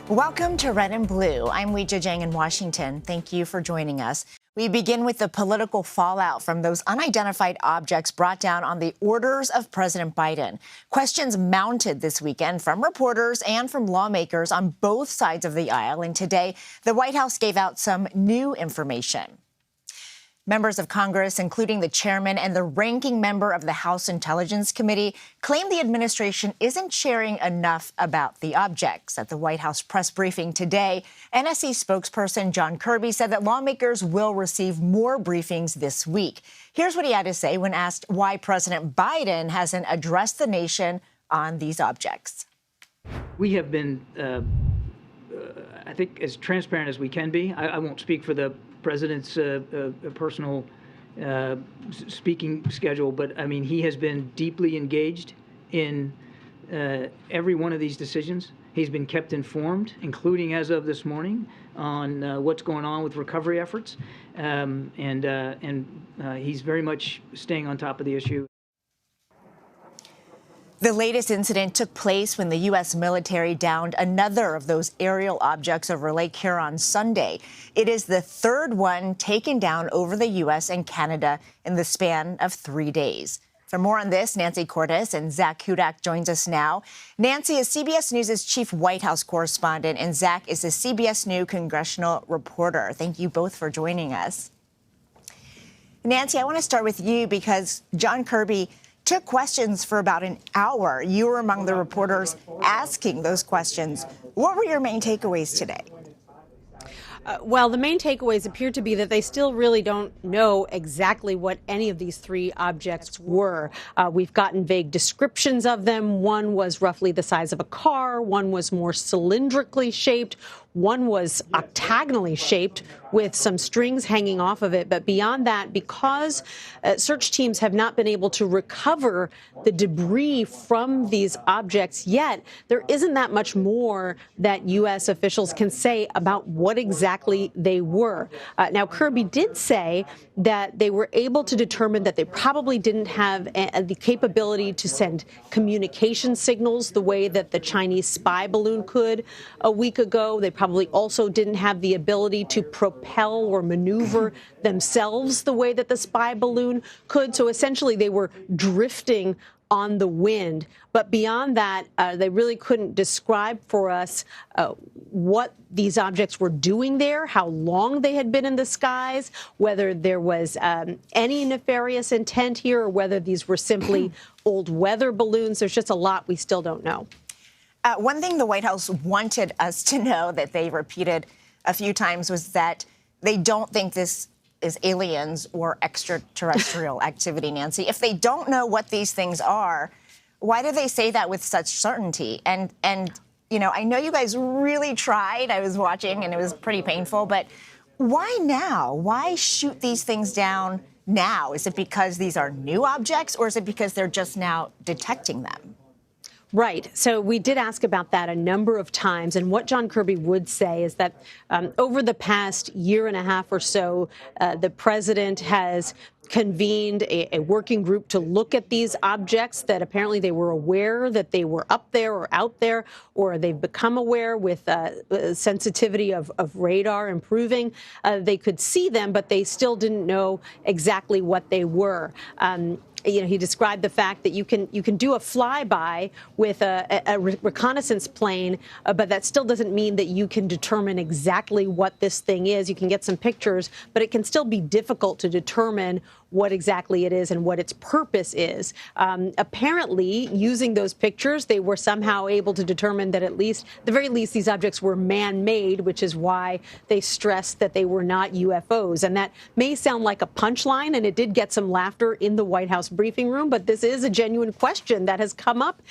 Welcome to Red and Blue. I'm Weijia Jiang in Washington. Thank you for joining us. We begin with the political fallout from those unidentified objects brought down on the orders of President Biden. Questions mounted this weekend from reporters and from lawmakers on both sides of the aisle. And today, the White House gave out some new information. Members of Congress, including the chairman and the ranking member of the House Intelligence Committee, claim the administration isn't sharing enough about the objects. At the White House press briefing today, NSC spokesperson John Kirby said that lawmakers will receive more briefings this week. Here's what he had to say when asked why President Biden hasn't addressed the nation on these objects. We have been, I think, as transparent as we can be. I won't speak for the president's personal speaking schedule, but I mean, he has been deeply engaged in every one of these decisions. He's been kept informed, including as of this morning, on what's going on with recovery efforts, and he's very much staying on top of the issue. The latest incident took place when the U.S. military downed another of those aerial objects over Lake Huron Sunday. It is the third one taken down over the U.S. and Canada in the span of 3 days. For more on this, Nancy Cordes and Zak Hudak joins us now. Nancy is CBS News' chief White House correspondent, and Zak is a CBS News congressional reporter. Thank you both for joining us. Nancy, I want to start with you because John Kirby took questions for about an hour. You were among the reporters asking those questions. What were your main takeaways today? Well, the main takeaways appear to be that they still really don't know exactly what any of these three objects were. We've gotten vague descriptions of them. One was roughly the size of a car. One was more cylindrically shaped. One was octagonally shaped with some strings hanging off of it. But beyond that, because search teams have not been able to recover the debris from these objects yet, there isn't that much more that U.S. officials can say about what exactly they were. Now, Kirby did say that they were able to determine that they probably didn't have the capability to send communication signals the way that the Chinese spy balloon could a week ago. They probably also didn't have the ability to propel or maneuver themselves the way that the spy balloon could. So essentially, they were drifting on the wind. But beyond that, they really couldn't describe for us what these objects were doing there, how long they had been in the skies, whether there was any nefarious intent here, or whether these were simply old weather balloons. There's just a lot we still don't know. One thing the White House wanted us to know that they repeated a few times was that they don't think this is aliens or extraterrestrial activity, Nancy. If they don't know what these things are, why do they say that with such certainty? And you know, I know you guys really tried. I was watching, and it was pretty painful. But why now? Why shoot these things down now? Is it because these are new objects, or is it because they're just now detecting them? Right. So we did ask about that a number of times. And what John Kirby would say is that over the past year and a half or so, the president has convened a working group to look at these objects that apparently they were aware that they were up there or out there, or they've become aware with sensitivity of radar improving. They could see them, but they still didn't know exactly what they were. You know, he described the fact that you can do a flyby with a reconnaissance plane, but that still doesn't mean that you can determine exactly what this thing is. You can get some pictures, but it can still be difficult to determine what exactly it is and what its purpose is. Apparently, using those pictures, they were somehow able to determine that at the very least, these objects were man-made, which is why they stressed that they were not UFOs. And that may sound like a punchline, and it did get some laughter in the White House briefing room, but this is a genuine question that has come up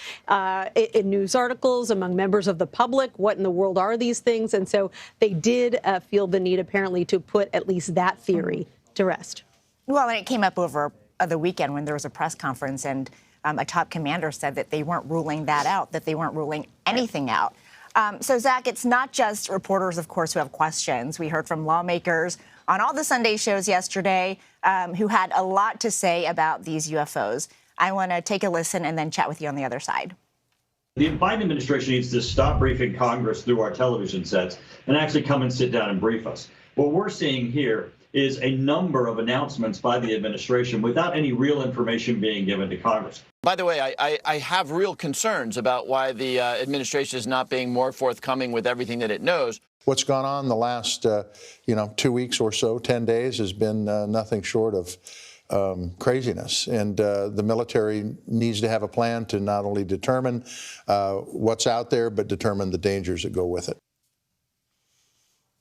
in news articles among members of the public. What in the world are these things? And so they did feel the need, apparently, to put at least that theory to rest. Well, and it came up over the weekend when there was a press conference, and a top commander said that they weren't ruling that out, that they weren't ruling anything out. So, Zak, it's not just reporters, of course, who have questions. We heard from lawmakers on all the Sunday shows yesterday who had a lot to say about these UFOs. I want to take a listen and then chat with you on the other side. The Biden administration needs to stop briefing Congress through our television sets and actually come and sit down and brief us. What we're seeing here is a number of announcements by the administration without any real information being given to Congress. By the way, I have real concerns about why the administration is not being more forthcoming with everything that it knows. What's gone on the last, 2 weeks or so, 10 days, has been nothing short of craziness. And the military needs to have a plan to not only determine what's out there, but determine the dangers that go with it.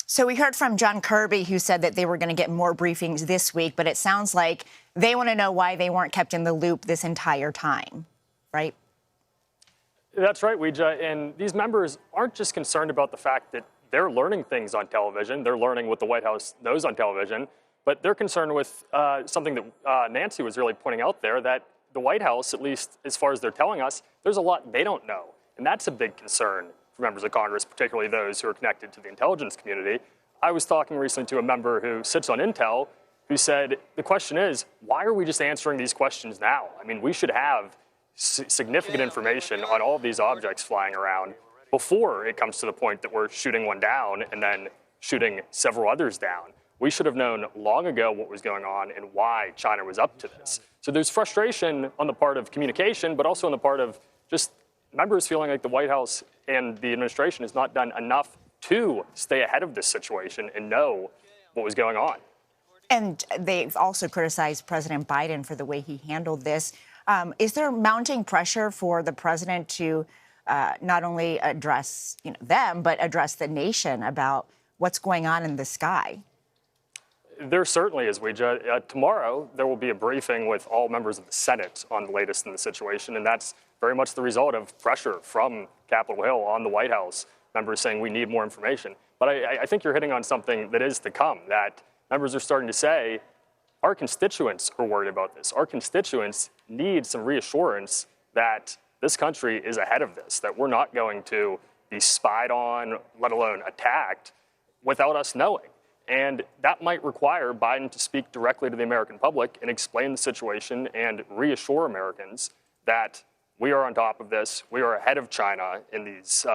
So we heard from John Kirby, who said that they were going to get more briefings this week, but it sounds like they want to know why they weren't kept in the loop this entire time, right? That's right, Weija. And these members aren't just concerned about the fact that they're learning things on television. They're learning what the White House knows on television. But they're concerned with something that Nancy was really pointing out there, that the White House, at least as far as they're telling us, there's a lot they don't know. And that's a big concern for members of Congress, particularly those who are connected to the intelligence community. I was talking recently to a member who sits on Intel who said, the question is, why are we just answering these questions now? I mean, we should have significant information on all of these objects flying around before it comes to the point that we're shooting one down and then shooting several others down. We should have known long ago what was going on and why China was up to this. So there's frustration on the part of communication, but also on the part of just members feeling like the White House and the administration has not done enough to stay ahead of this situation and know what was going on. And they've also criticized President Biden for the way he handled this. Is there mounting pressure for the president to not only address them, but address the nation about what's going on in the sky? There certainly is, Weija. Tomorrow, there will be a briefing with all members of the Senate on the latest in the situation, and that's very much the result of pressure from Capitol Hill on the White House, members saying we need more information. But I think you're hitting on something that is to come, that members are starting to say, our constituents are worried about this. Our constituents need some reassurance that this country is ahead of this, that we're not going to be spied on, let alone attacked, without us knowing. And that might require Biden to speak directly to the American public and explain the situation and reassure Americans that we are on top of this, we are ahead of China in these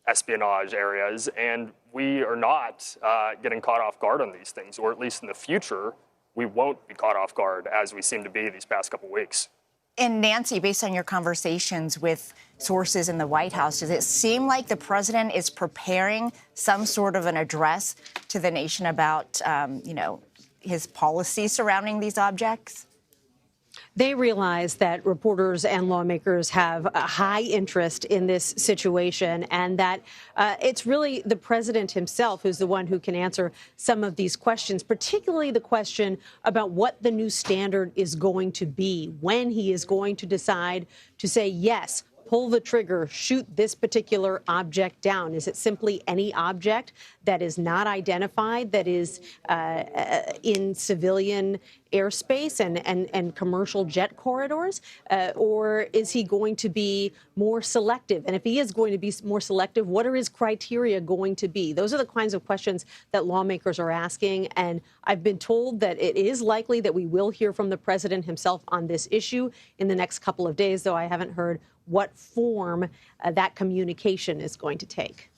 espionage areas, and we are not getting caught off guard on these things, or at least in the future, we won't be caught off guard as we seem to be these past couple weeks. And Nancy, based on your conversations with sources in the White House, does it seem like the president is preparing some sort of an address to the nation about, his policy surrounding these objects? They realize that reporters and lawmakers have a high interest in this situation, and that it's really the president himself who's the one who can answer some of these questions, particularly the question about what the new standard is going to be, when he is going to decide to say, yes, pull the trigger, shoot this particular object down. Is it simply any object that is not identified, that is in civilian airspace and commercial jet corridors? Or is he going to be more selective? And if he is going to be more selective, what are his criteria going to be? Those are the kinds of questions that lawmakers are asking. And I've been told that it is likely that we will hear from the president himself on this issue in the next couple of days, though I haven't heard what form that communication is going to take.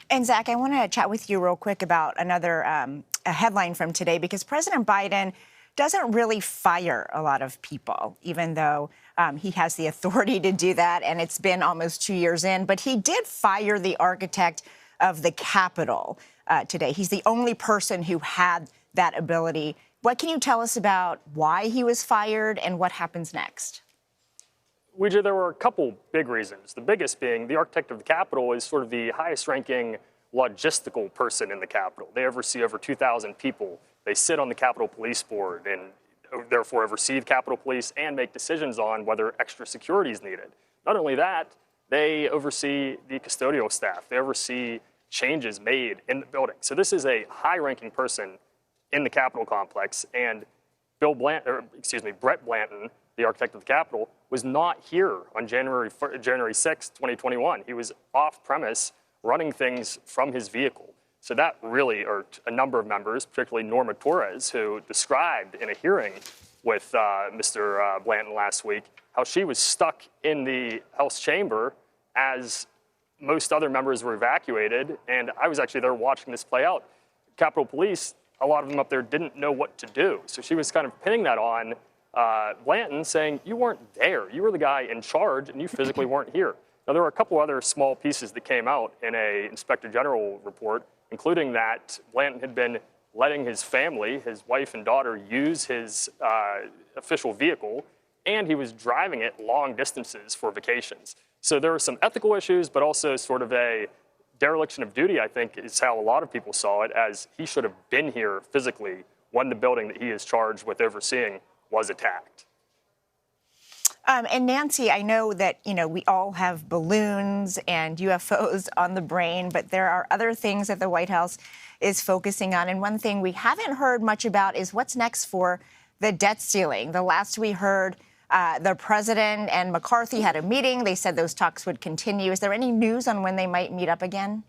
And Zach, I want to chat with you real quick about another a headline from today, because President Biden doesn't really fire a lot of people, even though he has the authority to do that, and it's been almost 2 years in. But he did fire the architect of the Capitol today. He's the only person who had that ability. What can you tell us about why he was fired and what happens next? Weija, there were a couple big reasons. The biggest being the architect of the Capitol is sort of the highest ranking logistical person in the Capitol. They oversee over 2,000 people. They sit on the Capitol Police Board and therefore oversee the Capitol Police and make decisions on whether extra security is needed. Not only that, they oversee the custodial staff. They oversee changes made in the building. So this is a high-ranking person in the Capitol complex, and Brett Blanton, the architect of the Capitol, was not here on January 6, 2021. He was off-premise running things from his vehicle. So that really irked a number of members, particularly Norma Torres, who described in a hearing with Mr. Blanton last week, how she was stuck in the House chamber as most other members were evacuated. And I was actually there watching this play out. Capitol Police, a lot of them up there didn't know what to do. So she was kind of pinning that on Blanton, saying, you weren't there. You were the guy in charge, and you physically weren't here. Now, there were a couple other small pieces that came out in a Inspector General report, including that Blanton had been letting his family, his wife and daughter, use his official vehicle, and he was driving it long distances for vacations. So there were some ethical issues, but also sort of a dereliction of duty, I think, is how a lot of people saw it, as he should have been here physically when the building that he is charged with overseeing was attacked. And Nancy, I know that, we all have balloons and UFOs on the brain, but there are other things that the White House is focusing on. And one thing we haven't heard much about is what's next for the debt ceiling. The last we heard, the president and McCarthy had a meeting. They said those talks would continue. Is there any news on when they might meet up again?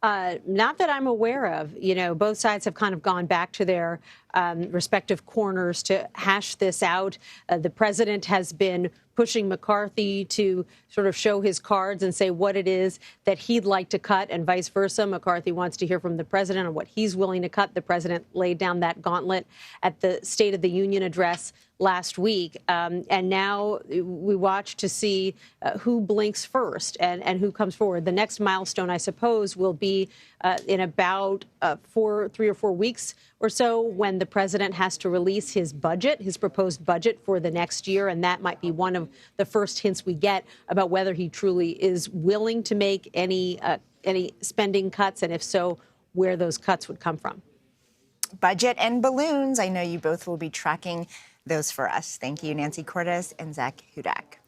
Not that I'm aware of. Both sides have kind of gone back to their respective corners to hash this out. The president has been pushing McCarthy to sort of show his cards and say what it is that he'd like to cut, and vice versa. McCarthy wants to hear from the president on what he's willing to cut. The president laid down that gauntlet at the State of the Union address last week. And now we watch to see who blinks first and who comes forward. The next milestone, I suppose, will be in about 3 or 4 weeks or so, when the president has to release his budget, his proposed budget for the next year. And that might be one of the first hints we get about whether he truly is willing to make any spending cuts, and if so, where those cuts would come from. Budget and balloons. I know you both will be tracking those for us. Thank you, Nancy Cordes and Zak Hudak.